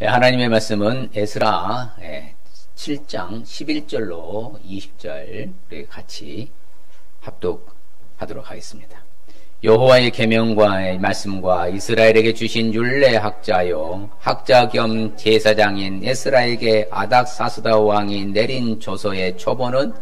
하나님의 말씀은 에스라 7장 11절로 20절 같이 합독하도록 하겠습니다. 여호와의 계명과 말씀과 이스라엘에게 주신 율례 학자요 학자 겸 제사장인 에스라에게 아닥사스다 왕이 내린 조서의 초본은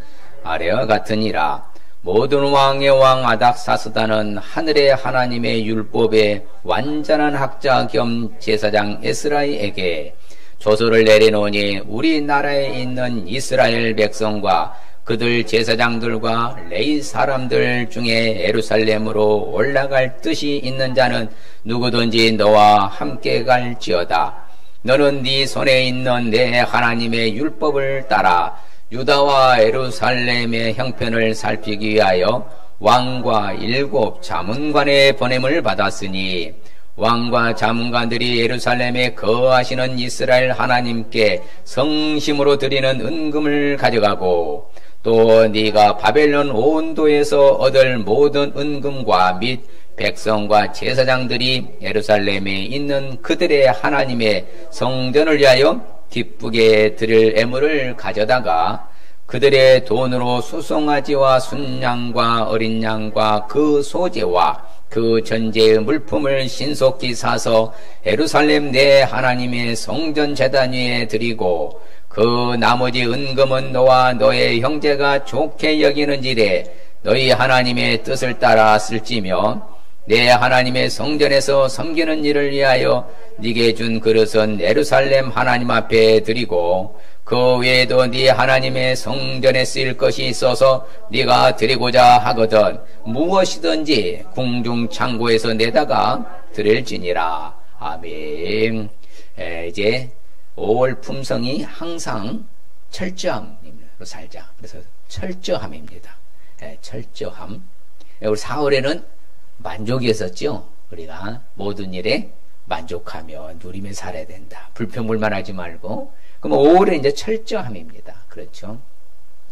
아래와 같으니라. 모든 왕의 왕 아닥사스다는 하늘의 하나님의 율법의 완전한 학자 겸 제사장 에스라에게 조서를 내려놓으니 우리나라에 있는 이스라엘 백성과 그들 제사장들과 레위 사람들 중에 예루살렘으로 올라갈 뜻이 있는 자는 누구든지 너와 함께 갈지어다. 너는 네 손에 있는 내 하나님의 율법을 따라 유다와 예루살렘의 형편을 살피기 위하여 왕과 7 자문관의 보냄을 받았으니 왕과 자문관들이 예루살렘에 거하시는 이스라엘 하나님께 성심으로 드리는 은금을 가져가고 또 네가 바벨론 온도에서 얻을 모든 은금과 및 백성과 제사장들이 예루살렘에 있는 그들의 하나님의 성전을 위하여 기쁘게 드릴 애물을 가져다가 그들의 돈으로 수송아지와 순양과 어린 양과 그 소재와 그 전제의 물품을 신속히 사서 예루살렘 내 하나님의 성전 제단 위에 드리고 그 나머지 은금은 너와 너의 형제가 좋게 여기는지래 너희 하나님의 뜻을 따라 쓸지며 내 하나님의 성전에서 섬기는 일을 위하여 네게 준 그릇은 예루살렘 하나님 앞에 드리고 그 외에도 네 하나님의 성전에 쓰일 것이 있어서 네가 드리고자 하거든 무엇이든지 궁중 창고에서 내다가 드릴지니라. 아멘. 이제 5월 품성이 항상 철저함으로 살자. 그래서 철저함입니다. 철저함. 우리 4월에는 만족이었었죠. 우리가 모든 일에 만족하며 누리며 살아야 된다. 불평불만하지 말고. 그럼 5월에 이제 철저함입니다. 그렇죠.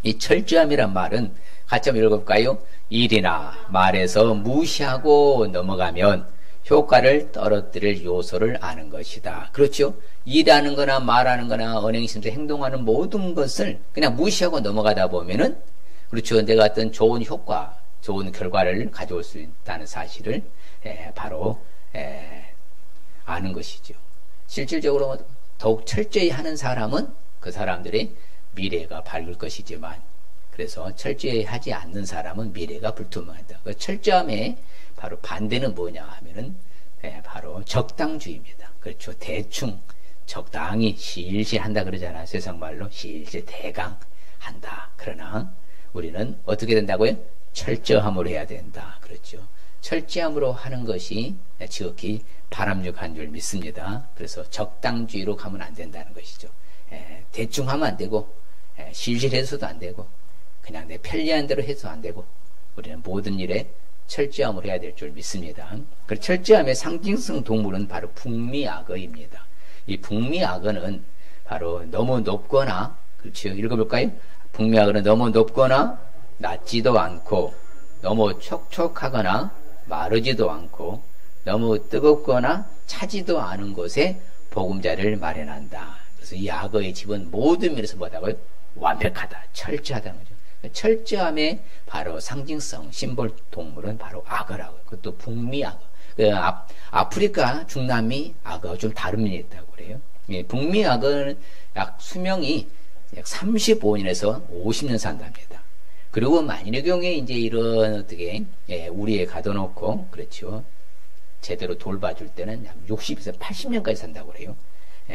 이 철저함이란 말은 같이 한번 읽어볼까요? 일이나 말에서 무시하고 넘어가면 효과를 떨어뜨릴 요소를 아는 것이다. 그렇죠. 일하는 거나 말하는 거나 언행심에서 행동하는 모든 것을 그냥 무시하고 넘어가다 보면은 그렇죠. 내가 어떤 좋은 효과, 좋은 결과를 가져올 수 있다는 사실을 바로 아는 것이죠. 실질적으로 더욱 철저히 하는 사람은 그 사람들의 미래가 밝을 것이지만 그래서 철저히 하지 않는 사람은 미래가 불투명하다. 그 철저함의 바로 반대는 뭐냐 하면은 바로 적당주의입니다. 그렇죠. 대충 적당히 실실 한다 그러잖아. 세상말로 실실 대강 한다. 그러나 우리는 어떻게 된다고요? 철저함으로 해야 된다. 그렇죠. 철저함으로 하는 것이 지극히 바람직한 줄 믿습니다. 그래서 적당주의로 가면 안 된다는 것이죠. 대충 하면 안 되고 실실해서도 안 되고 그냥 내 편리한 대로 해서 안 되고 우리는 모든 일에 철저함을 해야 될 줄 믿습니다. 그 철저함의 상징성 동물은 바로 북미악어입니다. 이 북미악어는 바로 너무 높거나 그렇죠. 읽어볼까요? 북미악어는 너무 높거나 낮지도 않고 너무 촉촉하거나 마르지도 않고 너무 뜨겁거나 차지도 않은 곳에 보금자리를 마련한다. 그래서 이 악어의 집은 모든 면에서 뭐다고요? 완벽하다, 철저하다는 거죠. 철저함의 바로 상징성, 심볼 동물은 바로 악어라고요. 그것도 북미 악어. 아프리카, 중남미 악어 좀 다른 면이 있다고 그래요. 북미 악어는 약 수명이 약 35년에서 50년 산답니다. 그리고 만일의 경우에 이제 이런 어떻게 우리에 가둬놓고 그렇죠. 제대로 돌봐줄 때는 약 60에서 80년까지 산다고 그래요.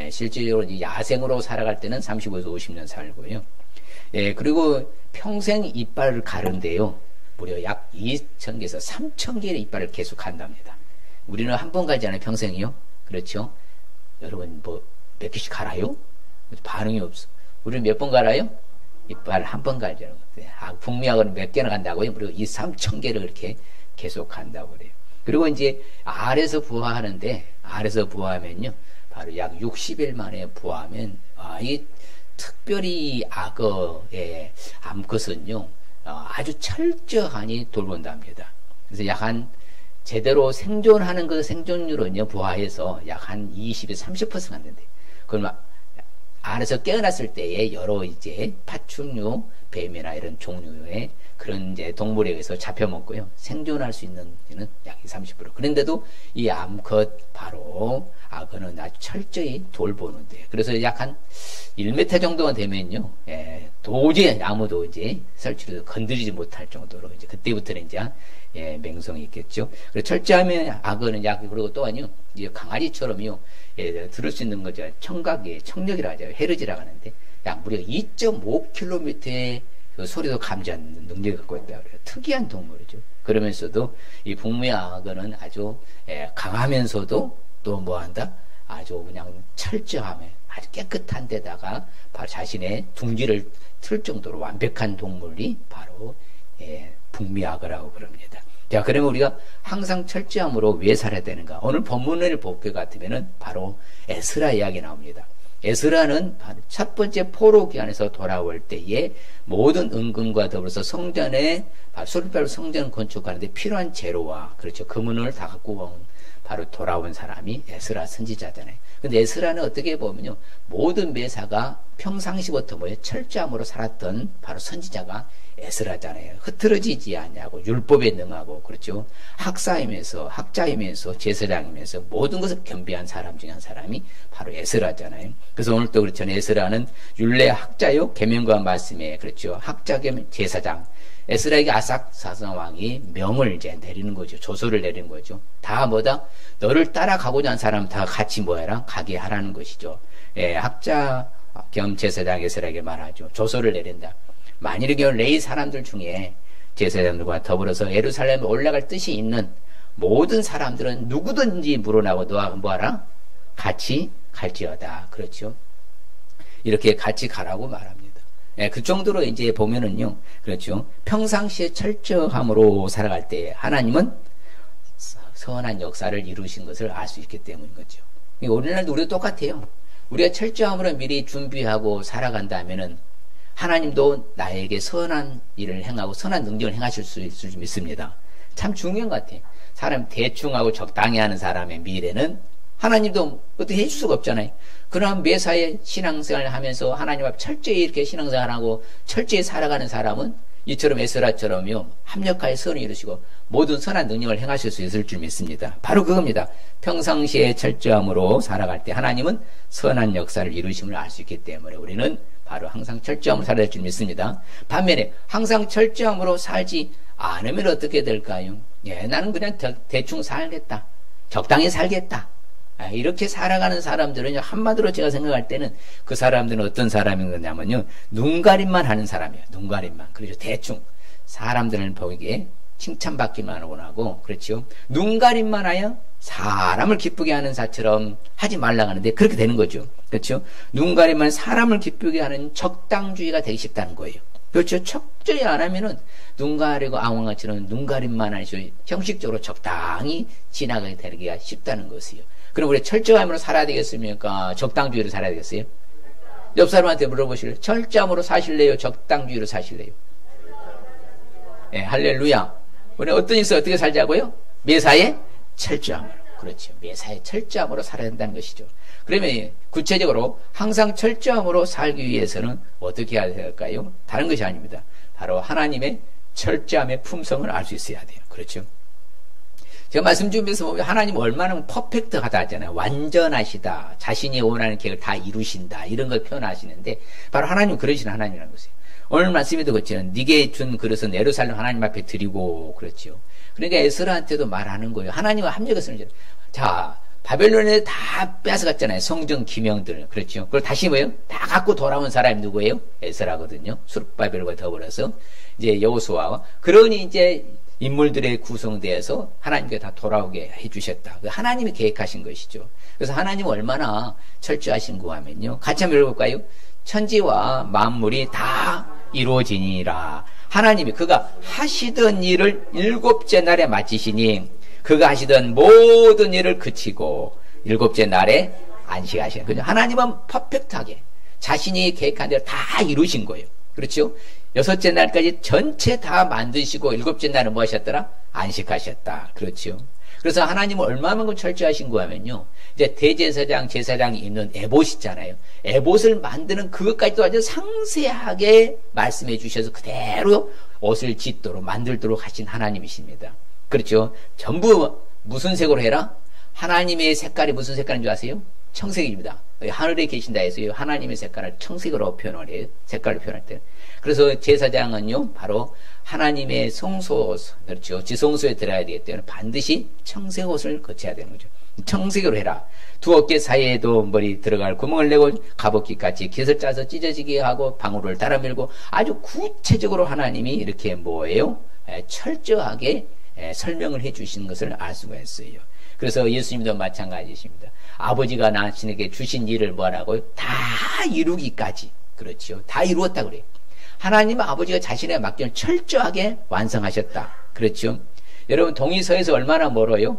실질적으로 이제 야생으로 살아갈 때는 35에서 50년 살고요. 그리고 평생 이빨을 가른데요. 무려 약 2,000개에서 3,000개의 이빨을 계속 한답니다. 우리는 한 번 갈잖아요. 평생이요. 그렇죠. 여러분 뭐 몇 개씩 갈아요? 반응이 없어. 우리는 몇 번 갈아요? 이빨 한 번 갈잖아요. 북미악어는 몇 개나 간다고요? 무려 2,000~3,000개를 이렇게 계속 간다고 그래요. 그리고 이제 알에서 부화하는데 알에서 부화하면요. 바로 약 60일 만에 부화하면 이 특별히 악어의 암컷은요. 아주 철저하니 돌본답니다. 그래서 약 한 제대로 생존하는 그 생존율은요. 부화해서 약 한 20에서 30% 안 된대요. 그럼 안에서 깨어났을 때에 여러 이제 파충류, 뱀이나 이런 종류의 그런 이제 동물에 의해서 잡혀먹고요. 생존할 수 있는 는 약 30%. 그런데도 이 암컷 바로 악어는 아주 철저히 돌보는데, 그래서 약 한 1m 정도가 되면요, 도저히 아무도 이제 설치로 건드리지 못할 정도로 이제 그때부터는 이제 맹성이 있겠죠. 그리고 철저하면 악어는 약, 그리고 또한요, 이제 강아지처럼요, 들을 수 있는 거죠. 청각의 청력이라고 하죠. 헤르지라고 하는데, 약 무려 2.5km의 그 소리도 감지하는 능력을 갖고 있다 그래요. 특이한 동물이죠. 그러면서도 이 북미 악어는 아주 강하면서도 또 뭐한다? 아주 그냥 철저하며 아주 깨끗한 데다가 바로 자신의 둥지를 틀 정도로 완벽한 동물이 바로 북미 악어라고 그럽니다. 자, 그러면 우리가 항상 철저함으로 왜 살아야 되는가? 오늘 본문을 볼 것 같으면은 바로 에스라 이야기 나옵니다. 에스라는 첫 번째 포로 기간에서 돌아올 때에 모든 은금과 더불어서 성전에 수르바벨 성전 건축하는데 필요한 재료와 그렇죠 금은을 다 갖고 온 바로 돌아온 사람이 에스라 선지자잖아요. 근데 에스라는 어떻게 보면요, 모든 매사가 평상시부터 철저함으로 살았던 바로 선지자가 에스라잖아요. 흐트러지지 않냐고, 율법에 능하고, 그렇죠. 학자이면서 제사장이면서 모든 것을 겸비한 사람 중에 한 사람이 바로 에스라잖아요. 그래서 오늘 또 그렇잖아요. 에스라는 율례 학자요, 계명과 말씀에, 그렇죠. 학자 겸 제사장. 에스라에게 아삭사스왕 왕이 명을 이제 내리는 거죠. 조서를 내리는 거죠. 다 뭐다? 너를 따라가고자 하는 사람 다 같이 뭐해라? 가게 하라는 것이죠. 학자 겸 제사장 에스라에게 말하죠. 조서를 내린다. 만일에 레위 사람들 중에 제사장들과 더불어서 예루살렘에 올라갈 뜻이 있는 모든 사람들은 누구든지 물어나고 너와 뭐하라? 같이 갈지어다. 그렇죠. 이렇게 같이 가라고 말합니다. 그 정도로 이제 보면은요, 그렇죠. 평상시에 철저함으로 살아갈 때 하나님은 선한 역사를 이루신 것을 알 수 있기 때문인 거죠. 오늘날도 우리도 똑같아요. 우리가 철저함으로 미리 준비하고 살아간다면은 하나님도 나에게 선한 일을 행하고 선한 능력을 행하실 수 있을 줄 믿습니다. 참 중요한 것 같아요. 사람 대충하고 적당히 하는 사람의 미래는 하나님도 어떻게 해줄 수가 없잖아요. 그러나 매사에 신앙생활을 하면서 하나님 앞에 철저히 이렇게 신앙생활하고 철저히 살아가는 사람은 이처럼 에스라처럼요, 합력하여 선을 이루시고 모든 선한 능력을 행하실 수 있을 줄 믿습니다. 바로 그겁니다. 평상시에 철저함으로 살아갈 때 하나님은 선한 역사를 이루심을 알 수 있기 때문에 우리는 바로 항상 철저함으로 살아야 될 줄 믿습니다. 반면에 항상 철저함으로 살지 않으면 어떻게 될까요? 나는 그냥 대충 살겠다. 적당히 살겠다. 이렇게 살아가는 사람들은 한마디로 제가 생각할 때는 그 사람들은 어떤 사람인 거냐면요, 눈가림만 하는 사람이에요. 눈가림만. 그렇죠. 대충 사람들을 보기에 칭찬받기만 원하고, 그렇죠. 눈가림만 하여 사람을 기쁘게 하는 사처럼 하지 말라고 하는데 그렇게 되는 거죠. 그렇죠. 눈가림만 사람을 기쁘게 하는 적당주의가 되기 쉽다는 거예요. 그렇죠. 철저히 안 하면은 눈 가리고 아웅아처럼 눈가림만 하시고 형식적으로 적당히 지나가게 되기가 쉽다는 것이요. 그럼 우리 철저함으로 살아야 되겠습니까? 적당주의로 살아야 되겠어요? 옆 사람한테 물어보실래요? 철저함으로 사실래요? 적당주의로 사실래요? 할렐루야. 우리 어떤 일에서 어떻게 살자고요? 매사에 철저함으로. 그렇죠. 매사에 철저함으로 살아야 된다는 것이죠. 그러면 구체적으로 항상 철저함으로 살기 위해서는 어떻게 해야 될까요? 다른 것이 아닙니다. 바로 하나님의 철저함의 품성을 알 수 있어야 돼요. 그렇죠. 제가 말씀 주면서 보면 하나님 얼마나 퍼펙트하다 하잖아요. 완전하시다. 자신이 원하는 계획을 다 이루신다. 이런 걸 표현하시는데 바로 하나님 그러신 하나님이라는 것이에요. 오늘 말씀에도 그렇죠. 네게 준 그릇은 예루살렘 하나님 앞에 드리고, 그렇죠. 그러니까 에스라한테도 말하는 거예요. 하나님과 합력했으면, 자, 바벨론에 다 뺏어갔잖아요. 성전 기명들. 그렇죠. 그걸 다시 뭐예요? 다 갖고 돌아온 사람이 누구예요? 에스라거든요. 수르바벨과 더불어서 이제 여호수아와, 그러니 이제 인물들의 구성되어서 하나님께 다 돌아오게 해주셨다. 하나님이 계획하신 것이죠. 그래서 하나님은 얼마나 철저하신고 하면요, 같이 한번 읽어볼까요? 천지와 만물이 다 이루어지니라. 하나님이 그가 하시던 일을 일곱째 날에 마치시니 그가 하시던 모든 일을 그치고 일곱째 날에 안식하시는 거죠. 하나님은 퍼펙트하게 자신이 계획한 대로 다 이루신 거예요. 그렇죠? 여섯째 날까지 전체 다 만드시고 일곱째 날은 뭐 하셨더라? 안식하셨다. 그렇죠? 그래서 하나님은 얼마만큼 철저하신 거냐면요. 이제 대제사장, 제사장이 입는 에봇 있잖아요. 에봇을 만드는 그것까지도 아주 상세하게 말씀해 주셔서 그대로 옷을 짓도록 만들도록 하신 하나님이십니다. 그렇죠? 전부 무슨 색으로 해라? 하나님의 색깔이 무슨 색깔인 줄 아세요? 청색입니다. 하늘에 계신다 해서 하나님의 색깔을 청색으로 표현을 해요. 색깔을 표현할 때. 그래서 제사장은요, 바로 하나님의 성소, 그렇죠. 지성소에 들어야 되기 때문에 반드시 청색 옷을 거쳐야 되는 거죠. 청색으로 해라. 두 어깨 사이에도 머리 들어갈 구멍을 내고 갑옷깃같이 깃을 짜서 찢어지게 하고 방울을 달아밀고 아주 구체적으로 하나님이 이렇게 뭐예요? 철저하게 설명을 해 주시는 것을 알 수가 있어요. 그래서 예수님도 마찬가지십니다. 아버지가 나신에게 주신 일을 뭐라고요? 다 이루기까지. 그렇죠. 다 이루었다 그래요. 하나님은 아버지가 자신의 맡김을 철저하게 완성하셨다. 그렇죠. 여러분 동의서에서 얼마나 멀어요?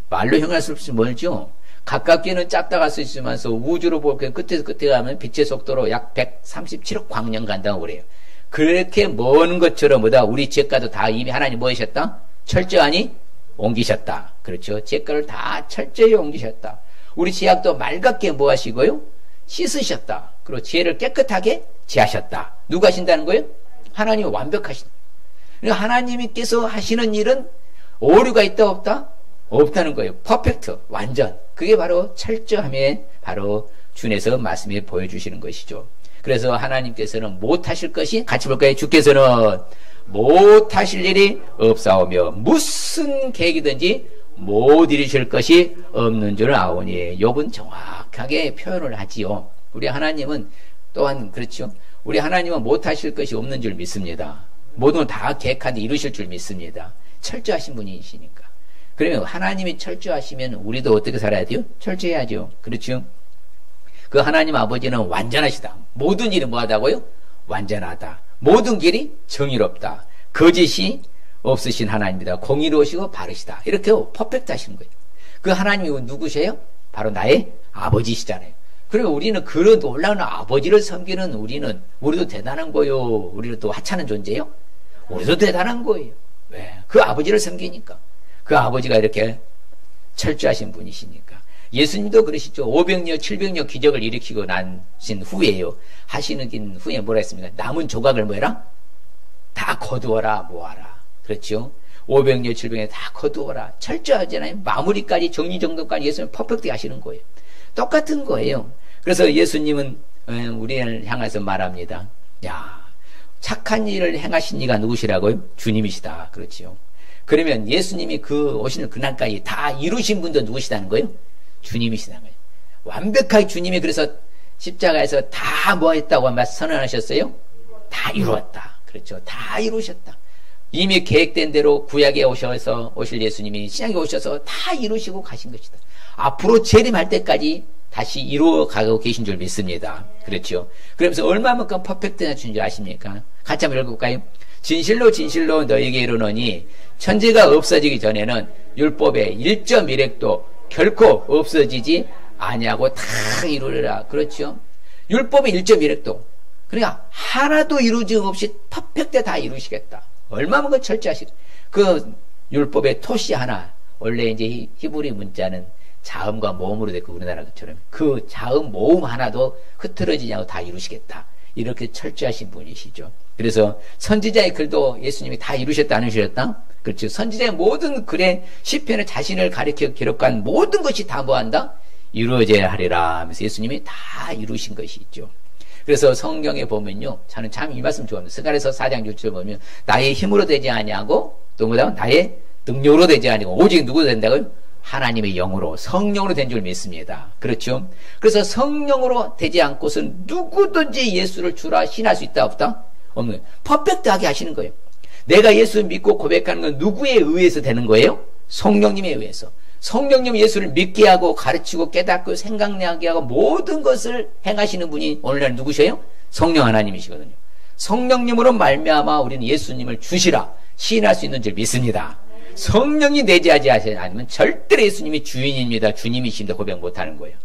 말로 형용할 수 없이 멀죠. 가깝게는 작다 갈 수 있으면서 우주로 볼 때 끝에서 끝에 가면 빛의 속도로 약 137억 광년 간다고 그래요. 그렇게 먼 것처럼 뭐다 우리 죄가도 다 이미 하나님 뭐 하셨다? 철저하니 옮기셨다. 그렇죠. 죄가를 다 철저히 옮기셨다. 우리 죄악도 맑게 뭐 하시고요? 씻으셨다. 그리고 죄를 깨끗하게 제하셨다. 누가 하신다는 거예요? 하나님이 완벽하신. 그러니까 하나님께서 하시는 일은 오류가 있다 없다? 없다는 거예요. 퍼펙트, 완전. 그게 바로 철저함에 바로 준에서 말씀에 보여주시는 것이죠. 그래서 하나님께서는 못하실 것이 같이 볼까요? 주께서는 못하실 일이 없사오며 무슨 계획이든지 못 이루실 것이 없는 줄 아오니. 욥은 정확하게 표현을 하지요. 우리 하나님은 또한 그렇죠. 우리 하나님은 못하실 것이 없는 줄 믿습니다. 모든 걸 다 계획하는데 이루실 줄 믿습니다. 철저하신 분이시니까. 그러면 하나님이 철저하시면 우리도 어떻게 살아야 돼요? 철저해야죠. 그렇죠. 그 하나님 아버지는 완전하시다. 모든 일은 뭐하다고요? 완전하다. 모든 길이 정의롭다. 거짓이 없으신 하나님이다. 공의로우시고 바르시다. 이렇게 퍼펙트 하시는 거예요. 그 하나님이 누구세요? 바로 나의 아버지시잖아요. 그러면 우리는 그런 놀라운 아버지를 섬기는 우리도 대단한 거예요. 우리도 또 하찮은 존재예요? 우리도 대단한 거예요. 왜? 그 아버지를 섬기니까. 그 아버지가 이렇게 철저하신 분이시니까. 예수님도 그러시죠. 500년, 700년 기적을 일으키고 나신 후에요. 하시는 후에 뭐라 했습니까? 남은 조각을 뭐해라? 다 거두어라, 모아라. 그렇죠? 500년, 700년 다 거두어라. 철저하잖아요. 마무리까지, 정리정돈까지 예수님은 퍼펙트 하시는 거예요. 똑같은 거예요. 그래서 예수님은 우리를 향해서 말합니다. 야, 착한 일을 행하신 이가 누구시라고요? 주님이시다. 그렇지요. 그러면 예수님이 그 오시는 그날까지 다 이루신 분도 누구시다는 거예요? 주님이시다는 거예요. 완벽하게 주님이 그래서 십자가에서 다 뭐 했다고 선언하셨어요? 다 이루었다. 그렇죠. 다 이루셨다. 이미 계획된 대로 구약에 오실 예수님이 신약에 오셔서 다 이루시고 가신 것이다. 앞으로 재림할 때까지 다시 이루어 가고 계신 줄 믿습니다. 그렇죠. 그러면서 얼마만큼 퍼펙트나 준 줄 아십니까? 같이 한번 읽어볼까요? 진실로 진실로 너에게 이르노니 천지가 없어지기 전에는 율법의 1.1획도 결코 없어지지 아니하고 다 이루리라. 그렇죠. 율법의 1.1획도 그러니까 하나도 이루지 없이 퍼펙트 다 이루시겠다. 얼마만큼 철저하시고 그 율법의 토시 하나 원래 이제 히브리 문자는 자음과 모음으로 됐고 우리나라 것처럼 그 자음 모음 하나도 흐트러지지 않고 다 이루시겠다. 이렇게 철저하신 분이시죠. 그래서 선지자의 글도 예수님이 다 이루셨다 안 이루셨다? 그렇죠. 선지자의 모든 글에 시편에 자신을 가리켜 기록한 모든 것이 다 뭐한다? 이루어져야 하리라 하면서 예수님이 다 이루신 것이 있죠. 그래서 성경에 보면요. 저는 참 이 말씀 좋아합니다. 스가랴서 4장 6절 보면 나의 힘으로 되지 아니하고 또 뭐다? 나의 능력으로 되지 아니고 오직 누구 된다고요? 하나님의 영으로 성령으로 된 줄 믿습니다. 그렇죠? 그래서 성령으로 되지 않고서는 누구든지 예수를 주라 신할 수 있다 없다? 없는 거예요. 퍼펙트하게 하시는 거예요. 내가 예수 믿고 고백하는 건 누구에 의해서 되는 거예요? 성령님에 의해서. 성령님 예수를 믿게 하고 가르치고 깨닫고 생각나게 하고 모든 것을 행하시는 분이 오늘날 누구셔요? 성령 하나님이시거든요. 성령님으로 말미암아 우리는 예수님을 주시라 시인할 수 있는 줄 믿습니다. 성령이 내재하지 않으면 절대로 예수님이 주인입니다. 주님이십니다. 고백 못하는 거예요.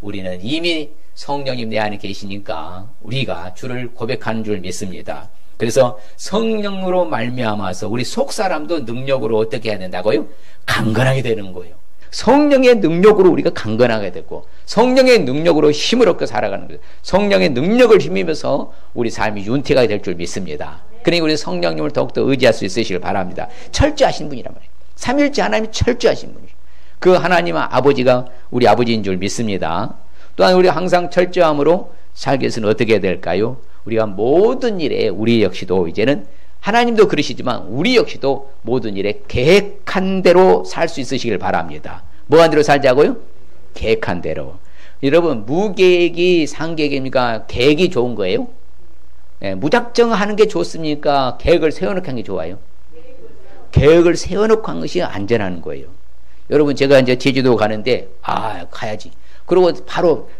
우리는 이미 성령님 내 안에 계시니까 우리가 주를 고백하는 줄 믿습니다. 그래서 성령으로 말미암아서 우리 속사람도 능력으로 어떻게 해야 된다고요? 강건하게 되는 거예요. 성령의 능력으로 우리가 강건하게 되고 성령의 능력으로 힘을 얻고 살아가는 거예요. 성령의 능력을 힘입어서 우리 삶이 윤택하게 될 줄 믿습니다. 그러니 우리 성령님을 더욱더 의지할 수 있으시길 바랍니다. 철저하신 분이란 말이에요. 삼일째 하나님이 철저하신 분이에요. 그 하나님 아버지가 우리 아버지인 줄 믿습니다. 또한 우리가 항상 철저함으로 살기 위해서는 어떻게 해야 될까요? 우리가 모든 일에 우리 역시도 이제는 하나님도 그러시지만 우리 역시도 모든 일에 계획한 대로 살 수 있으시길 바랍니다. 뭐한 대로 살자고요? 계획한 대로. 여러분 무계획이 상계획입니까? 계획이 좋은 거예요? 네, 무작정 하는 게 좋습니까? 계획을 세워놓고 하는 게 좋아요? 계획을 세워놓고 한 것이 안전한 거예요. 여러분 제가 이제 제주도 가는데 가야지. 그리고 바로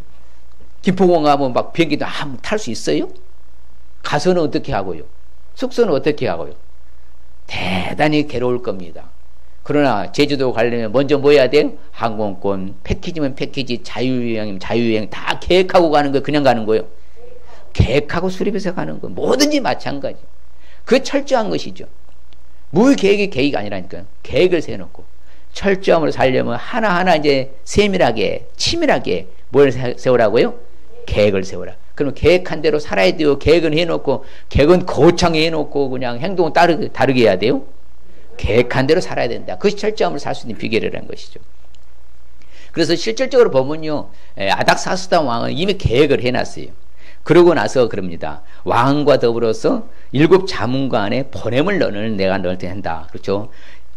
김포공항 가면 막 비행기도 탈 수 있어요? 가서는 어떻게 하고요? 숙소는 어떻게 하고요? 대단히 괴로울 겁니다. 그러나 제주도 가려면 먼저 뭐 해야 돼요? 항공권, 패키지면 패키지, 자유여행이면 자유여행 다 계획하고 가는 거예요? 그냥 가는 거예요? 계획하고 수립해서 가는 거예요. 뭐든지 마찬가지. 그 철저한 것이죠. 무계획이 계획이 아니라니까요. 계획을 세워놓고 철저함으로 살려면 하나하나 이제 세밀하게 치밀하게 뭘 세우라고요? 계획을 세우라. 그럼 계획한 대로 살아야 돼요. 계획은 해놓고 계획은 거창히 해놓고 그냥 행동은 다르게 해야 돼요. 계획한 대로 살아야 된다. 그것이 철저함으로 살 수 있는 비결이라는 것이죠. 그래서 실질적으로 보면요, 아닥사스다 왕은 이미 계획을 해놨어요. 그러고 나서 그럽니다. 왕과 더불어서 7 자문관 안에 보냄을 너는 내가 너한테 한다. 그렇죠?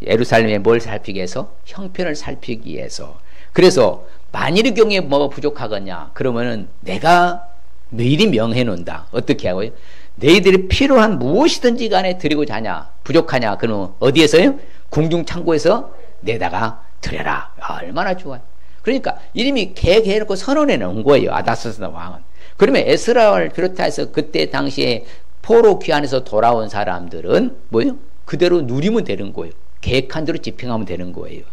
예루살렘에 뭘 살피기 위해서? 형편을 살피기 위해서. 그래서 만일 경우에 뭐가 부족하겠냐? 그러면은 내가 미리 명해 놓는다. 어떻게 하고요? 너희들이 필요한 무엇이든지 간에 드리고 자냐? 부족하냐? 그러면 어디에서요? 궁중 창고에서 내다가 드려라. 얼마나 좋아요. 그러니까 이름이 계획해 놓고 선언해 놓은 거예요. 아닥사스다 왕은. 그러면 에스라를 비롯해서 그때 당시에 포로 귀환에서 돌아온 사람들은 뭐예요? 그대로 누리면 되는 거예요. 계획한 대로 집행하면 되는 거예요.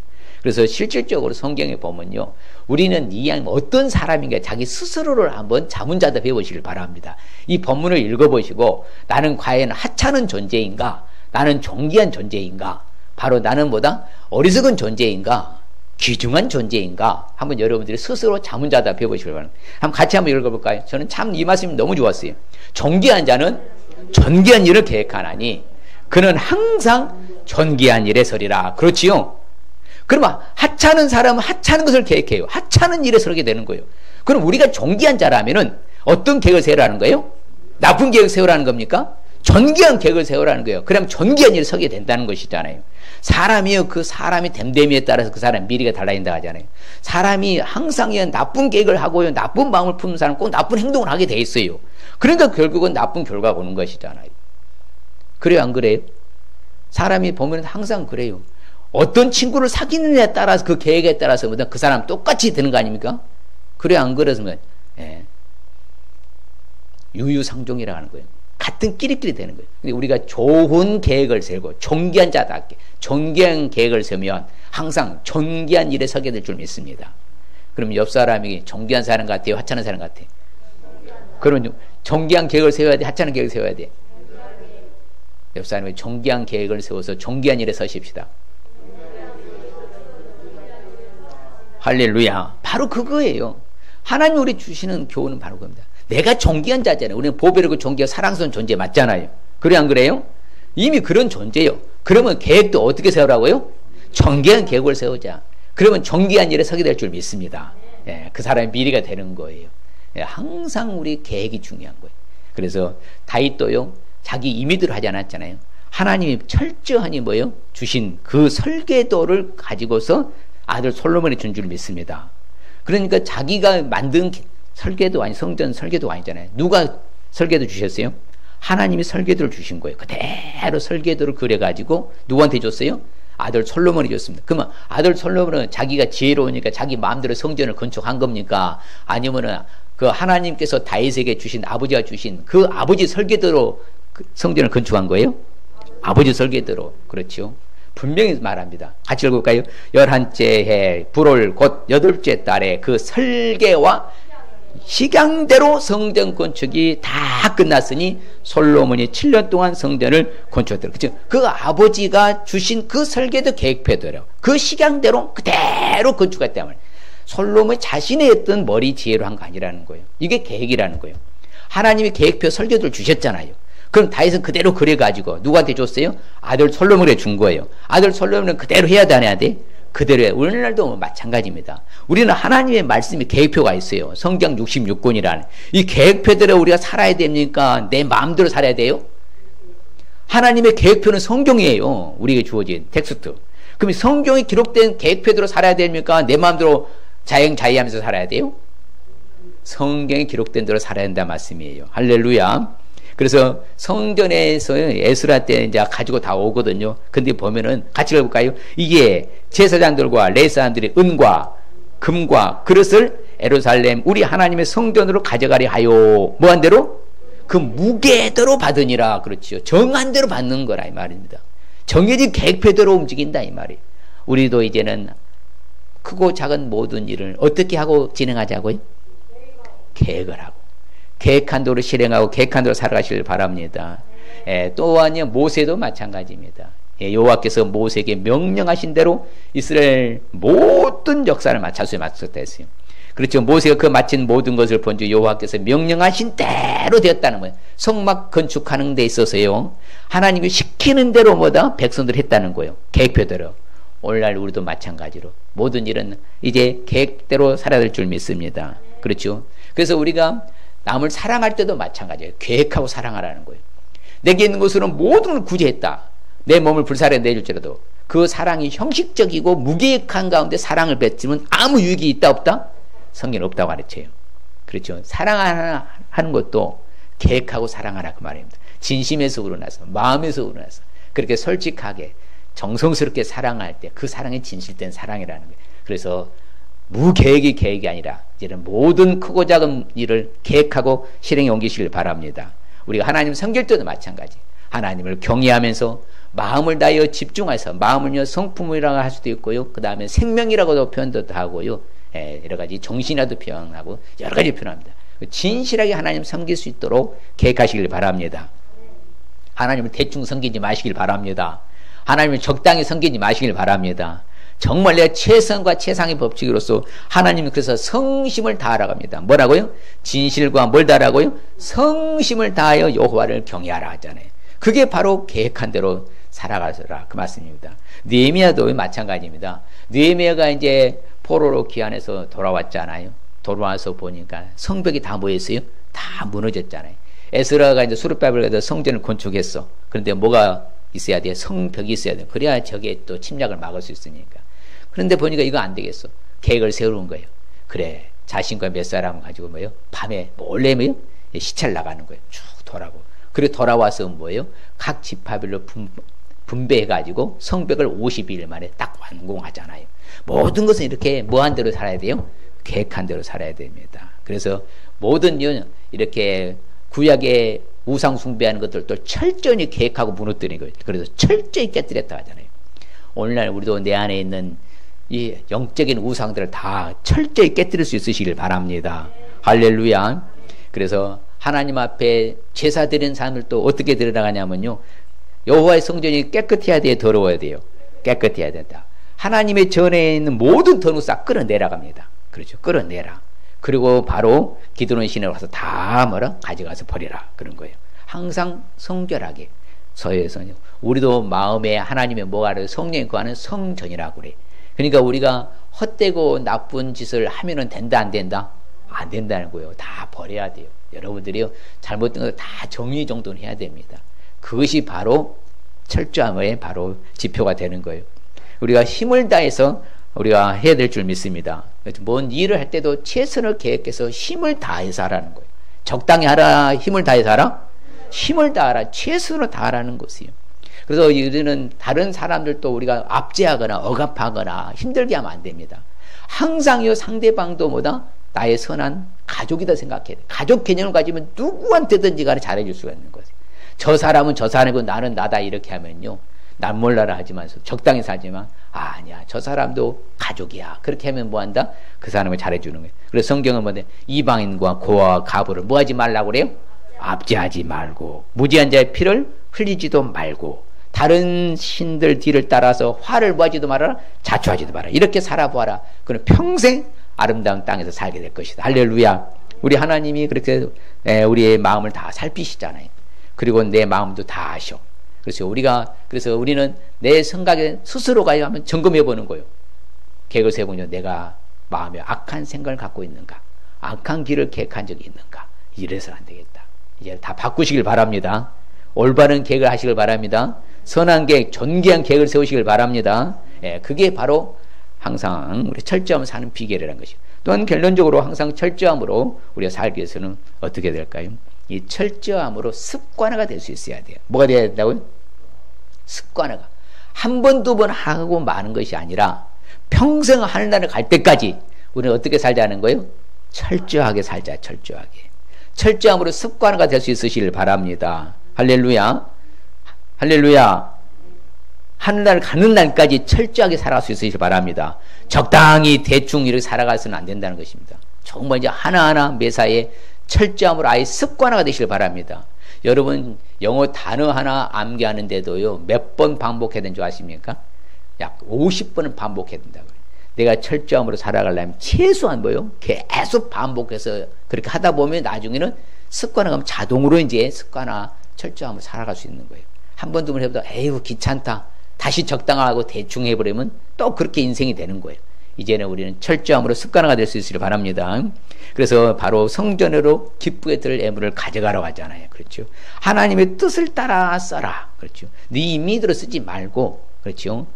그래서 실질적으로 성경에 보면요, 우리는 이 양이 어떤 사람인가 자기 스스로를 한번 자문자답해 보시길 바랍니다. 이 본문을 읽어보시고 나는 과연 하찮은 존재인가? 나는 존귀한 존재인가? 바로 나는 뭐다? 어리석은 존재인가? 귀중한 존재인가? 한번 여러분들이 스스로 자문자답해 보시길 바랍니다. 한번 같이 한번 읽어볼까요? 저는 참 이 말씀이 너무 좋았어요. 존귀한 자는 존귀한 일을 계획하나니 그는 항상 존귀한 일에 서리라. 그렇지요? 그러면 하찮은 사람은 하찮은 것을 계획해요. 하찮은 일에 서게 되는 거예요. 그럼 우리가 존귀한 자라면은 어떤 계획을 세우라는 거예요? 나쁜 계획을 세우라는 겁니까? 존귀한 계획을 세우라는 거예요. 그럼 존귀한 일에 서게 된다는 것이잖아요. 사람이요, 그 사람이 됨됨이에 따라서 그 사람 미래가 달라진다 하잖아요. 사람이 항상 나쁜 계획을 하고요, 나쁜 마음을 품는 사람은 꼭 나쁜 행동을 하게 돼 있어요. 그러니까 결국은 나쁜 결과가 오는 것이잖아요. 그래요, 안 그래요? 사람이 보면 항상 그래요. 어떤 친구를 사귀느냐에 따라서 그 계획에 따라서 그 사람 똑같이 되는 거 아닙니까? 그래 안 그래서 유유상종이라고 하는 거예요. 같은 끼리끼리 되는 거예요. 근데 우리가 좋은 계획을 세우고 존귀한 자답게 존귀한 계획을 세우면 항상 존귀한 일에 서게 될 줄 믿습니다. 그럼 옆 사람이 존귀한 사람 같아요? 하찮은 사람 같아요? 그러면 존귀한 계획을 세워야 돼? 하찮은 계획을 세워야 돼? 옆 사람이 존귀한 계획을 세워서 존귀한 일에 서십시다. 할렐루야. 바로 그거예요. 하나님 우리 주시는 교훈은 바로 그겁니다. 내가 존귀한 자잖아요. 우리는 보배롭고 존귀하고 사랑스러운 존재 맞잖아요. 그래 안 그래요? 이미 그런 존재요. 그러면 계획도 어떻게 세우라고요? 존귀한 계획을 세우자. 그러면 존귀한 일에 서게 될 줄 믿습니다. 예, 그 사람의 미래가 되는 거예요. 예, 항상 우리 계획이 중요한 거예요. 그래서 다윗도요, 자기 임의대로 하지 않았잖아요. 하나님이 철저하니 뭐요? 주신 그 설계도를 가지고서 아들 솔로몬이 준 줄 믿습니다. 그러니까 자기가 만든 설계도 아니, 성전 설계도가 아니잖아요. 누가 설계도 주셨어요? 하나님이 설계도를 주신 거예요. 그대로 설계도를 그려가지고 누구한테 줬어요? 아들 솔로몬이 줬습니다. 그러면 아들 솔로몬은 자기가 지혜로우니까 자기 마음대로 성전을 건축한 겁니까? 아니면은 그 하나님께서 다윗에게 주신, 아버지가 주신 그 아버지 설계대로 성전을 건축한 거예요? 아버지 설계대로. 그렇죠. 분명히 말합니다. 같이 읽을까요? 11째 해 불월 곧 8째 달에 그 설계와 식양대로 성전 건축이 다 끝났으니 솔로몬이 7년 동안 성전을 건축했더라. 그렇죠? 그 아버지가 주신 그 설계도 계획표대로 그 식양대로 그대로 건축했단 말이에요. 솔로몬이 자신의 어떤 머리 지혜로 한 거 아니라는 거예요. 이게 계획이라는 거예요. 하나님이 계획표 설계도를 주셨잖아요. 그럼 다윗은 그대로 그래가지고 누구한테 줬어요? 아들 솔로몬에 준 거예요. 아들 솔로몬은 그대로 해야 돼, 안 해야 돼? 그대로 해요. 오늘날도 마찬가지입니다. 우리는 하나님의 말씀이 계획표가 있어요. 성경 66권이라는 이 계획표대로 우리가 살아야 됩니까? 내 마음대로 살아야 돼요? 하나님의 계획표는 성경이에요. 우리에게 주어진 텍스트. 그럼 성경이 기록된 계획표대로 살아야 됩니까? 내 마음대로 자행자의하면서 살아야 돼요? 성경에 기록된 대로 살아야 된다 말씀이에요. 할렐루야. 그래서 성전에서 에스라 때 이제 가지고 다 오거든요. 근데 보면은 같이 읽어볼까요? 이게 제사장들과 레위사람들이 은과 금과 그릇을 예루살렘 우리 하나님의 성전으로 가져가려 하여 뭐한 대로? 그 무게대로 받으니라. 그렇지요. 정한 대로 받는 거라 이 말입니다. 정해진 계획표대로 움직인다 이 말이에요. 우리도 이제는 크고 작은 모든 일을 어떻게 하고 진행하자고요? 계획을 하고 계획한 대로 실행하고 계획한 대로 살아가시길 바랍니다. 또한요 모세도 마찬가지입니다. 여호와께서 모세에게 명령하신 대로 이스라엘 모든 역사를 자수에 맞췄다 했어요. 그렇죠. 모세가 그 마친 모든 것을 본즉 여호와께서 명령하신 대로 되었다는 거예요. 성막 건축하는 데 있어서요 하나님이 시키는 대로 뭐다 백성들 했다는 거예요. 계획표대로. 오늘날 우리도 마찬가지로 모든 일은 이제 계획대로 살아야 될 줄 믿습니다. 그렇죠. 그래서 우리가 남을 사랑할 때도 마찬가지예요. 계획하고 사랑하라는 거예요. 내게 있는 것으로는 모든 걸 구제했다. 내 몸을 불살에 내줄지라도 그 사랑이 형식적이고 무계획한 가운데 사랑을 뱉으면 아무 유익이 있다 없다? 성경은 없다고 가르쳐요. 그렇죠. 사랑하는 것도 계획하고 사랑하라 그 말입니다. 진심에서 우러나서 마음에서 우러나서 그렇게 솔직하게 정성스럽게 사랑할 때 그 사랑이 진실된 사랑이라는 거예요. 그래서 무계획이 계획이 아니라 이제는 모든 크고 작은 일을 계획하고 실행에 옮기시길 바랍니다. 우리가 하나님 섬길 때도 마찬가지. 하나님을 경외하면서 마음을 다하여 집중해서 마음을요 성품이라고 할 수도 있고요. 그 다음에 생명이라고도 표현도 하고요. 여러 가지 정신이라도 표현하고 여러 가지 표현합니다. 진실하게 하나님 섬길 수 있도록 계획하시길 바랍니다. 하나님을 대충 섬기지 마시길 바랍니다. 하나님을 적당히 섬기지 마시길 바랍니다. 정말 내가 최선과 최상의 법칙으로서 하나님은 그래서 성심을 다하라고 합니다. 뭐라고요? 진실과 뭘 다하라고요? 성심을 다하여 여호와를 경외하라 하잖아요. 그게 바로 계획한 대로 살아가서라 그 말씀입니다. 느헤미야도 마찬가지입니다. 느헤미야가 이제 포로로 귀환해서 돌아왔잖아요. 돌아와서 보니까 성벽이 다 뭐였어요? 다 무너졌잖아요. 에스라가 이제 수르바벨 가서 성전을 건축했어. 그런데 뭐가 있어야 돼? 성벽이 있어야 돼. 그래야 저게 또 침략을 막을 수 있으니까. 그런데 보니까 이거 안 되겠어. 계획을 세우는 거예요. 그래, 자신과 몇 사람 가지고 뭐예요? 밤에 몰래 뭐예요? 시찰 나가는 거예요. 쭉 돌아고. 그리고 돌아와서 뭐예요? 각 지파별로 분배해가지고 성벽을 52일 만에 딱 완공하잖아요. 모든 것은 이렇게 뭐한 대로 살아야 돼요? 계획한 대로 살아야 됩니다. 그래서 모든 이렇게 구약의 우상 숭배하는 것들도 철저히 계획하고 무너뜨리는 거예요. 그래서 철저히 깨뜨렸다 하잖아요. 오늘날 우리도 내 안에 있는 이 영적인 우상들을 다 철저히 깨뜨릴 수 있으시길 바랍니다. 할렐루야. 그래서 하나님 앞에 제사 드리는 사람들도 어떻게 드려나가냐면요. 여호와의 성전이 깨끗해야 돼요? 더러워야 돼요? 깨끗해야 된다. 하나님의 전에 있는 모든 더러움 싹 끌어내라갑니다. 그렇죠. 끌어내라. 그리고 바로 기드론 시내에 가서 다 뭐라? 가져가서 버리라. 그런 거예요. 항상 성결하게. 서예선요. 우리도 마음에 하나님의 뭐가를 성령이 구하는 성전이라고 그래. 그러니까 우리가 헛되고 나쁜 짓을 하면은 된다 안 된다? 안 된다는 거예요. 다 버려야 돼요. 여러분들이요 잘못된 거 다 정리 정돈을 해야 됩니다. 그것이 바로 철저함의 바로 지표가 되는 거예요. 우리가 힘을 다해서 우리가 해야 될 줄 믿습니다. 뭔 일을 할 때도 최선을 계획해서 힘을 다해서 하라는 거예요. 적당히 하라, 힘을 다해서 하라? 힘을 다하라, 최선을 다하라는 것이에요. 그래서 우리는 다른 사람들도 우리가 압제하거나 억압하거나 힘들게 하면 안 됩니다. 항상 이 상대방도 뭐다? 나의 선한 가족이다 생각해야 돼. 가족 개념을 가지면 누구한테든지 간에 잘해줄 수가 있는 거지. 저 사람은 저 사람이고 나는 나다 이렇게 하면요. 난 몰라라 하지만 적당히 살지만 아니야, 저 사람도 가족이야. 그렇게 하면 뭐한다? 그 사람을 잘해주는 거예요. 그래서 성경은 뭐냐? 이방인과 고아와 가부를 뭐하지 말라고 그래요? 압제하지 말고, 무지한 자의 피를 흘리지도 말고, 다른 신들 뒤를 따라서 화를 뭐하지도 말아라, 자초하지도 말아라. 이렇게 살아보아라. 그럼 평생 아름다운 땅에서 살게 될 것이다. 할렐루야. 우리 하나님이 그렇게 우리의 마음을 다 살피시잖아요. 그리고 내 마음도 다 아셔. 그래서 우리는 내 생각에 스스로가 한번 점검해 보는 거예요. 계획을 세우면 내가 마음에 악한 생각을 갖고 있는가, 악한 길을 계획한 적이 있는가. 이래서는 안 되겠다. 이제 다 바꾸시길 바랍니다. 올바른 계획을 하시길 바랍니다. 선한 계획, 존귀한 계획을 세우시길 바랍니다. 그게 바로 항상 우리 철저함을 사는 비결이라는 것이죠. 또한 결론적으로 항상 철저함으로 우리가 살기 위해서는 어떻게 될까요? 이 철저함으로 습관화가 될 수 있어야 돼요. 뭐가 돼야 된다고요? 습관화가. 한 번, 두 번 하고 마는 것이 아니라 평생 하늘나라를 갈 때까지 우리는 어떻게 살자는 거예요? 철저하게 살자, 철저하게. 철저함으로 습관화가 될 수 있으시길 바랍니다. 할렐루야. 할렐루야. 하늘나라를 가는 날까지 철저하게 살아갈 수 있으시길 바랍니다. 적당히 대충 이렇게 살아가서는 안 된다는 것입니다. 정말 이제 하나하나 매사에 철저함으로 아예 습관화가 되시길 바랍니다. 여러분 영어 단어 하나 암기하는데도요 몇 번 반복해야 되는 줄 아십니까? 약 50번은 반복해야 된다고요. 내가 철저함으로 살아가려면 최소한 뭐요? 계속 반복해서 그렇게 하다 보면 나중에는 습관화가 자동으로 이제 습관화 철저함으로 살아갈 수 있는 거예요. 한 번, 두 번 해보다 에휴 귀찮다. 다시 적당하고 대충 해버리면 또 그렇게 인생이 되는 거예요. 이제는 우리는 철저함으로 습관화가 될 수 있으길 바랍니다. 그래서 바로 성전으로 기쁘게 들 애물을 가져가라고 하잖아요. 그렇죠? 하나님의 뜻을 따라 써라. 그렇죠? 네 임의대로 쓰지 말고, 그렇죠?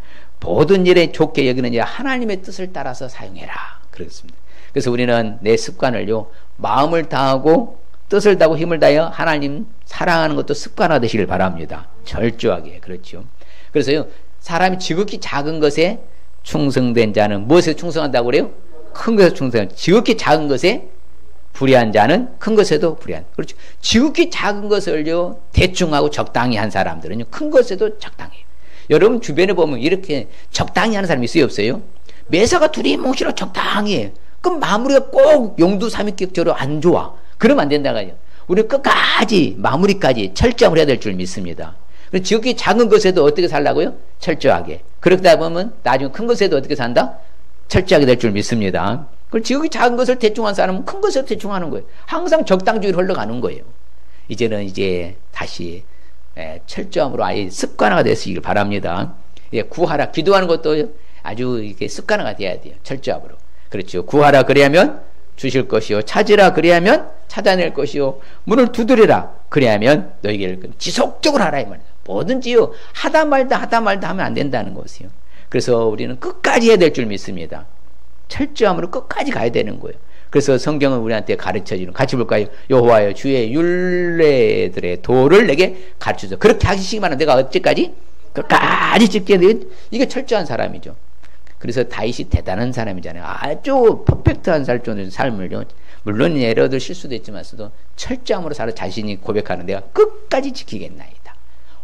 모든 일에 좋게 여기는 이제 하나님의 뜻을 따라서 사용해라. 그렇습니다. 그래서 우리는 내 습관을요, 마음을 다하고 뜻을 다하고 힘을 다하여 하나님 사랑하는 것도 습관화 되시길 바랍니다. 철저하게. 그렇죠? 그래서요, 사람이 지극히 작은 것에 충성된 자는 무엇에 충성한다고 그래요? 큰 것에 충성한. 지극히 작은 것에 불의한 자는 큰 것에도 불의한. 그렇죠. 지극히 작은 것을요 대충 하고 적당히 한 사람들은요 큰 것에도 적당해요. 여러분 주변에 보면 이렇게 적당히 하는 사람이 있어요, 없어요? 매사가 둘이 몫이로 적당히 해. 그럼 마무리가 꼭 용두삼위격제로 안 좋아. 그러면 안 된다고요. 우리는 끝까지 마무리까지 철저함을 해야 될 줄 믿습니다. 지극히 작은 것에도 어떻게 살라고요? 철저하게. 그러다 보면 나중에 큰 것에도 어떻게 산다? 철저하게 될 줄 믿습니다. 그리고 지극히 작은 것을 대충 한 사람은 큰 것을 대충 하는 거예요. 항상 적당주의로 흘러가는 거예요. 이제는 이제 다시 철저함으로 아예 습관화가 되시길 바랍니다. 구하라. 기도하는 것도 아주 이렇게 습관화가 돼야 돼요. 철저함으로. 그렇죠. 구하라 그래야면 주실 것이요. 찾으라 그래야면 찾아낼 것이요. 문을 두드리라 그래야면 너희에게 지속적으로 하라 이 말이에요. 뭐든지요 하다 말다 하면 안 된다는 것이요. 그래서 우리는 끝까지 해야 될 줄 믿습니다. 철저함으로 끝까지 가야 되는 거예요. 그래서 성경은 우리한테 가르쳐주는, 같이 볼까요? 여호와여 주의 율례들의 도를 내게 가르쳐줘. 그렇게 하시기만 하면 내가 어찌까지? 끝까지 지켜야 돼. 이게 철저한 사람이죠. 그래서 다윗이 대단한 사람이잖아요. 아주 퍼펙트한 삶을요. 물론 예로들 실수도 있지만서도 철저함으로 살아 자신이 고백하는 내가 끝까지 지키겠나이다.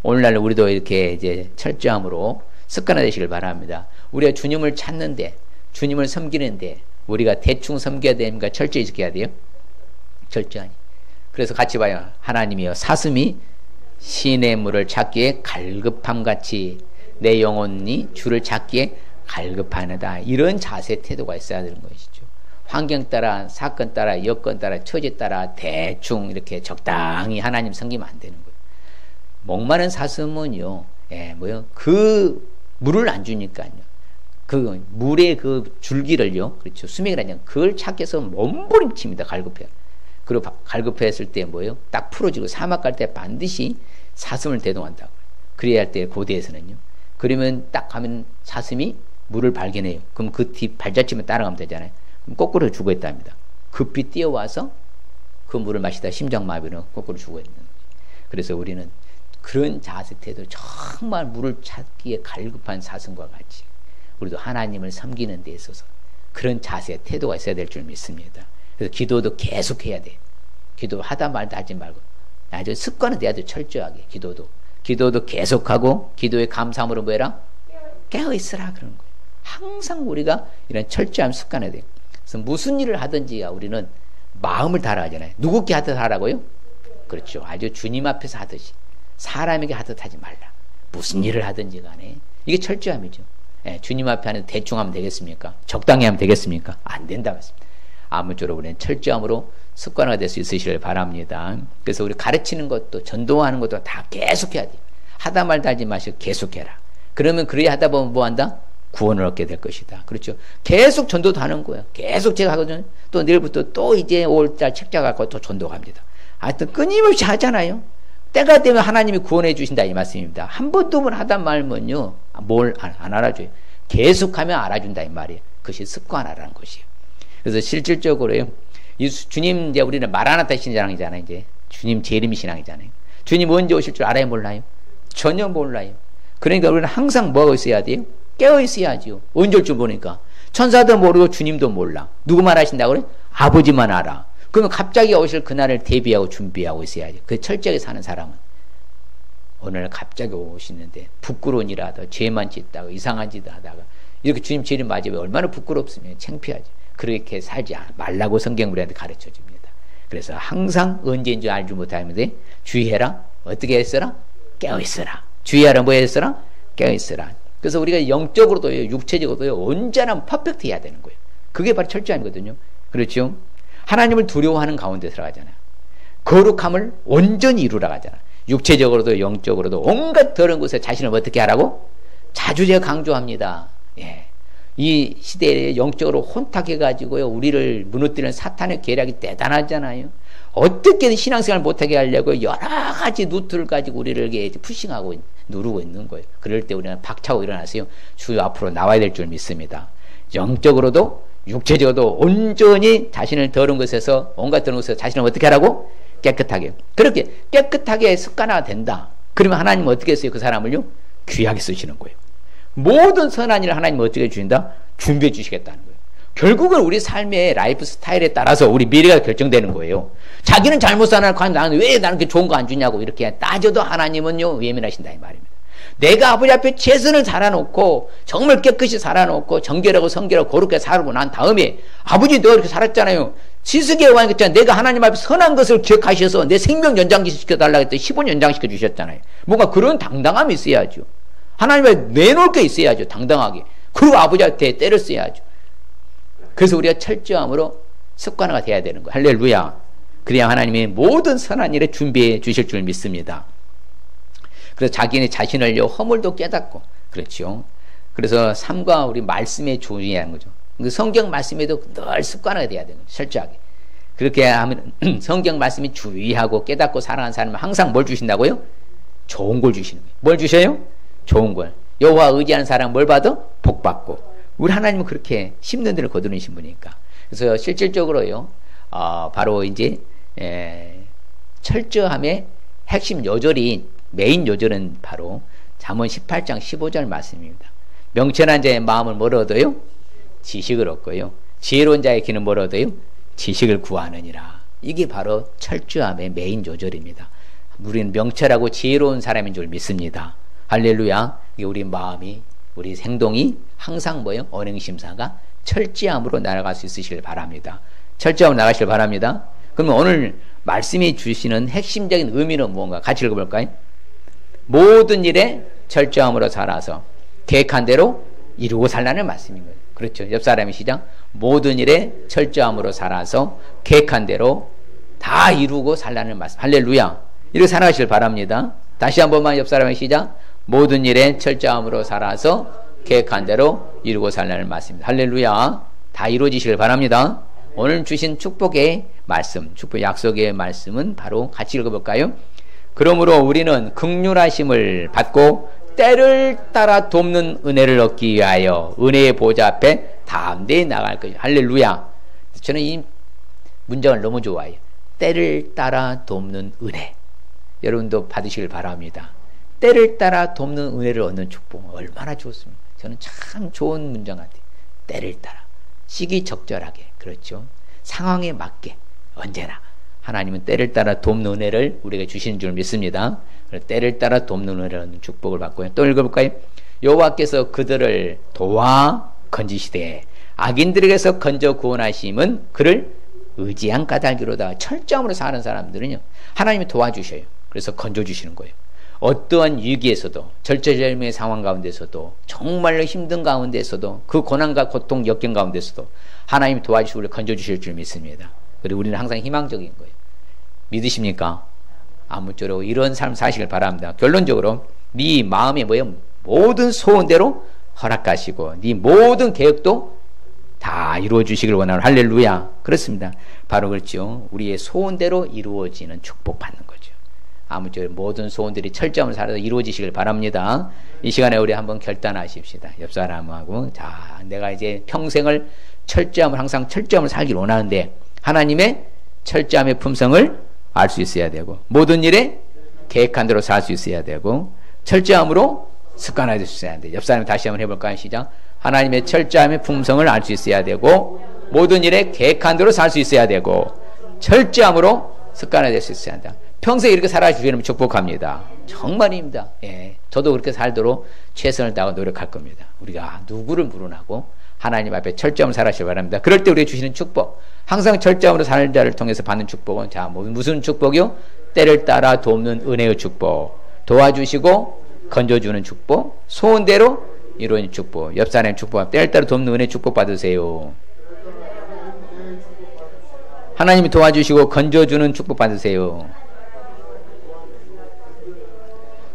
오늘날 우리도 이렇게 이제 철저함으로 습관화되시길 바랍니다. 우리가 주님을 찾는데, 주님을 섬기는데 우리가 대충 섬겨야 됩니까? 철저히 지켜야 돼요? 철저하니. 그래서 같이 봐요. 하나님이여 사슴이 시냇물을 찾기에 갈급함같이 내 영혼이 주를 찾기에 갈급하느다. 이런 자세 태도가 있어야 되는 것이죠. 환경 따라, 사건 따라, 여건 따라, 처지 따라 대충 이렇게 적당히 하나님 섬기면 안 되는 거예요. 목마른 사슴은요, 그 물을 안 주니까요. 그 물의 그 줄기를요, 그렇죠. 수맥이라냐, 그걸 찾기 위해서 몸부림칩니다. 갈급해. 그리고 갈급했을 때 뭐예요? 딱 풀어지고 사막 갈 때 반드시 사슴을 대동한다고. 그래야 할 때 고대에서는요. 그러면 딱 가면 사슴이 물을 발견해요. 그럼 그 뒤 발자취만 따라가면 되잖아요. 그럼 거꾸로 죽어 있답니다. 급히 뛰어와서 그 물을 마시다 심장마비로 거꾸로 죽어 있는 거죠. 그래서 우리는 그런 자세 태도, 정말 물을 찾기에 갈급한 사슴과 같이 우리도 하나님을 섬기는 데 있어서 그런 자세 태도가 있어야 될 줄 믿습니다. 그래서 기도도 계속 해야 돼. 기도 하다 말다 하지 말고 아주 습관은 돼야 돼. 철저하게 기도도 계속하고 기도의 감사함으로 뭐해라? 깨어있으라 그러는 거예요. 항상 우리가 이런 철저함 습관에 돼요. 그래서 무슨 일을 하든지 우리는 마음을 다하라 하잖아요. 누구께 하듯 하라고요? 그렇죠. 아주 주님 앞에서 하듯이. 사람에게 하듯 하지 말라. 무슨 일을 하든지 간에. 이게 철저함이죠. 예, 주님 앞에 하는 대충 하면 되겠습니까? 적당히 하면 되겠습니까? 안 된다고 했습니다. 아무쪼록 우리는 철저함으로 습관화가 될 수 있으시길 바랍니다. 그래서 우리 가르치는 것도 전도하는 것도 다 계속해야 돼요. 하다 말다 하지 마시고 계속해라. 그러면 그래야 하다 보면 뭐 한다? 구원을 얻게 될 것이다. 그렇죠. 계속 전도도 하는 거예요. 계속 제가 하거든요. 또 내일부터 또 이제 5월달 책자 갖고 또 전도합니다. 하여튼 끊임없이 하잖아요. 때가 되면 하나님이 구원해 주신다 이 말씀입니다. 한 번 두 번 하다 말면요. 뭘 안 알아줘요. 계속하면 알아준다 이 말이에요. 그것이 습관화라는 것이에요. 그래서 실질적으로요. 이 주님 이제 우리는 마라나타 신앙이잖아요. 이제 주님 재림 신앙이잖아요. 주님 언제 오실 줄 알아요, 몰라요? 전혀 몰라요. 그러니까 우리는 항상 뭐하고 있어야 돼요? 깨어 있어야죠. 언제 올 줄 모르니까. 천사도 모르고 주님도 몰라. 누구만 하신다고 그래? 아버지만 알아. 그러면 갑자기 오실 그날을 대비하고 준비하고 있어야죠. 그 철저하게 사는 사람은. 오늘 갑자기 오시는데 부끄러운 일 하다가 죄만 짓다가 이상한 짓 하다가 이렇게 주님 재림 맞으면 얼마나 부끄럽으면 창피하죠. 그렇게 살지 말라고 성경 우리한테 가르쳐 줍니다. 그래서 항상 언제인 줄 알지 못하는데 주의해라. 어떻게 했어라? 깨어 있어라. 주의하라. 뭐 했어라? 깨어 있어라. 그래서 우리가 영적으로도 육체적으로도 언제나 퍼펙트 해야 되는 거예요. 그게 바로 철저함이거든요. 그렇죠? 하나님을 두려워하는 가운데 들어가잖아요. 거룩함을 온전히 이루라고 하잖아요. 육체적으로도 영적으로도 온갖 더러운 것에 자신을 어떻게 하라고? 자주 제가 강조합니다. 예. 이 시대에 영적으로 혼탁해가지고요. 우리를 무너뜨리는 사탄의 계략이 대단하잖아요. 어떻게든 신앙생활 못하게 하려고 여러 가지 루트를 가지고 우리를 푸싱하고 누르고 있는 거예요. 그럴 때 우리는 박차고 일어나서요. 주 앞으로 나와야 될 줄 믿습니다. 영적으로도 육체적으로도 온전히 자신을 더러운 것에서 온갖 더러운 것에서 자신을 어떻게 하라고? 깨끗하게. 그렇게 깨끗하게 습관화가 된다. 그러면 하나님은 어떻게 써요? 그 사람을요? 귀하게 쓰시는 거예요. 모든 선한 일을 하나님은 어떻게 주신다? 준비해 주시겠다는 거예요. 결국은 우리 삶의 라이프 스타일에 따라서 우리 미래가 결정되는 거예요. 자기는 잘못 사나고 나는 왜 나는 좋은 거 안 주냐고 이렇게 따져도 하나님은요 예민하신다 이 말입니다. 내가 아버지 앞에 최선을 살아놓고 정말 깨끗이 살아놓고 정결하고 성결하고 거룩하게 살고 난 다음에 아버지 너 이렇게 살았잖아요. 지식의 왕이 그랬잖아요. 내가 하나님 앞에 선한 것을 기억하셔서 내 생명 연장시켜달라고 했더니 15년 연장시켜 주셨잖아요. 뭔가 그런 당당함이 있어야죠. 하나님 앞에 내놓을 게 있어야죠. 당당하게. 그리고 아버지한테 때를 써야죠. 그래서 우리가 철저함으로 습관화가 돼야 되는 거예요. 할렐루야. 그래야 하나님이 모든 선한 일에 준비해 주실 줄 믿습니다. 그래서 자기네 자신을요 허물도 깨닫고 그렇죠. 그래서 삶과 우리 말씀에 조심해야 하는 거죠. 성경 말씀에도 늘 습관화가 돼야 되는 거죠. 철저하게. 그렇게 하면 성경 말씀이 주의하고 깨닫고 살아가는 사람은 항상 뭘 주신다고요? 좋은 걸 주시는 거예요. 뭘 주셔요? 좋은 걸. 여호와 의지하는 사람은 뭘 받아? 복 받고. 우리 하나님은 그렇게 심는 데를 거두르신 분이니까. 그래서 실질적으로요 바로 이제 철저함의 핵심 요절이 메인 요절은 바로 잠언 18장 15절 말씀입니다. 명철한 자의 마음을 뭘 얻어요? 지식을 얻고요. 지혜로운 자의 귀는 뭘 얻어요? 지식을 구하느니라. 이게 바로 철저함의 메인 요절입니다. 우리는 명철하고 지혜로운 사람인 줄 믿습니다. 할렐루야. 이게 우리 마음이 우리 행동이 항상 뭐예요? 언행심사가 철저함으로 날아갈 수 있으시길 바랍니다. 철저함으로 나가시길 바랍니다. 그러면 오늘 말씀이 주시는 핵심적인 의미는 무언가 같이 읽어볼까요? 모든 일에 철저함으로 살아서 계획한 대로 이루고 살라는 말씀인 거예요. 그렇죠. 옆 사람이 시작. 모든 일에 철저함으로 살아서 계획한 대로 다 이루고 살라는 말씀. 할렐루야. 이렇게 살아가시길 바랍니다. 다시 한 번만 옆 사람의 시작. 모든 일에 철저함으로 살아서 계획한 대로 이루고 살라는 말씀입니다. 할렐루야. 다 이루어지시길 바랍니다. 오늘 주신 축복의 말씀, 축복 약속의 말씀은 바로 같이 읽어볼까요? 그러므로 우리는 긍휼하심을 받고 때를 따라 돕는 은혜를 얻기 위하여 은혜의 보좌 앞에 담대히 나갈 것이다. 할렐루야. 저는 이 문장을 너무 좋아해요. 때를 따라 돕는 은혜. 여러분도 받으시길 바랍니다. 때를 따라 돕는 은혜를 얻는 축복 얼마나 좋습니까? 저는 참 좋은 문장 같아요. 때를 따라 시기적절하게 그렇죠. 상황에 맞게 언제나 하나님은 때를 따라 돕는 은혜를 우리에게 주시는 줄 믿습니다. 때를 따라 돕는 은혜를 얻는 축복을 받고요. 또 읽어볼까요? 여호와께서 그들을 도와 건지시되 악인들에게서 건져 구원하심은 그를 의지한 까닭이로다. 철저함으로 사는 사람들은요, 하나님이 도와주셔요. 그래서 건져주시는 거예요. 어떠한 위기에서도, 절체절명의 상황 가운데서도, 정말로 힘든 가운데서도, 그 고난과 고통 역경 가운데서도 하나님이 도와주시고 우리를 건져주실 줄 믿습니다. 그리고 우리는 항상 희망적인 거예요. 믿으십니까? 아무쪼록 이런 삶 사시길 바랍니다. 결론적으로 네 마음에 뭐예요? 모든 소원대로 허락하시고 네 모든 계획도 다 이루어 주시길 원하는, 할렐루야. 그렇습니다. 바로 그렇죠. 우리의 소원대로 이루어지는 축복 받는 거죠. 아무쪼록 모든 소원들이 철저함을 살아서 이루어지시길 바랍니다. 이 시간에 우리 한번 결단하십시다. 옆 사람하고, 자, 내가 이제 평생을 철저함을, 항상 철저함을 살길 원하는데 하나님의 철저함의 품성을 알 수 있어야 되고, 모든 일에 계획한 대로 살 수 있어야 되고, 철저함으로 습관화될 수 있어야 돼. 옆 사람이 다시 한번 해볼까요? 시작. 하나님의 철저함의 품성을 알 수 있어야 되고, 모든 일에 계획한 대로 살 수 있어야 되고, 철저함으로 습관화될 수 있어야 한다. 평생 이렇게 살아주시면 축복합니다. 정말입니다. 예, 저도 그렇게 살도록 최선을 다하고 노력할 겁니다. 우리가 누구를 물어나고 하나님 앞에 철저함을 살아주시기 바랍니다. 그럴 때 우리에게 주시는 축복, 항상 철저함으로 사는 자를 통해서 받는 축복은, 자, 무슨 축복이요? 때를 따라 돕는 은혜의 축복, 도와주시고 건져주는 축복, 소원대로 이루어진 축복. 옆 사람의 축복, 때를 따라 돕는 은혜 축복 받으세요. 하나님이 도와주시고 건져주는 축복 받으세요.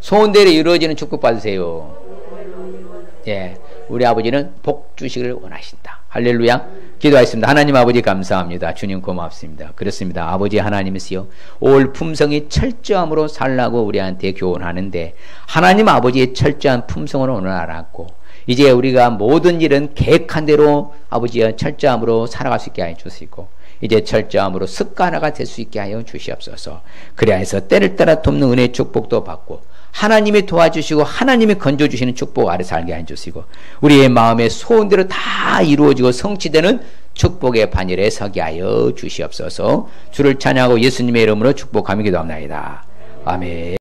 소원대로 이루어지는 축복 받으세요. 예, 우리 아버지는 복 주시기를 원하신다. 할렐루야. 기도하겠습니다. 하나님 아버지 감사합니다. 주님 고맙습니다. 그렇습니다. 아버지 하나님이시여, 올 품성이 철저함으로 살라고 우리한테 교훈하는데 하나님 아버지의 철저한 품성을 오늘 알았고, 이제 우리가 모든 일은 계획한 대로 아버지의 철저함으로 살아갈 수 있게 하여 주시고, 이제 철저함으로 습관화가 될 수 있게 하여 주시옵소서. 그래야 해서 때를 따라 돕는 은혜의 축복도 받고, 하나님이 도와주시고 하나님이 건져주시는 축복 아래 살게 해주시고, 우리의 마음의 소원대로 다 이루어지고 성취되는 축복의 반열에 서게 하여 주시옵소서. 주를 찬양하고 예수님의 이름으로 축복하며 기도합니다. 아멘.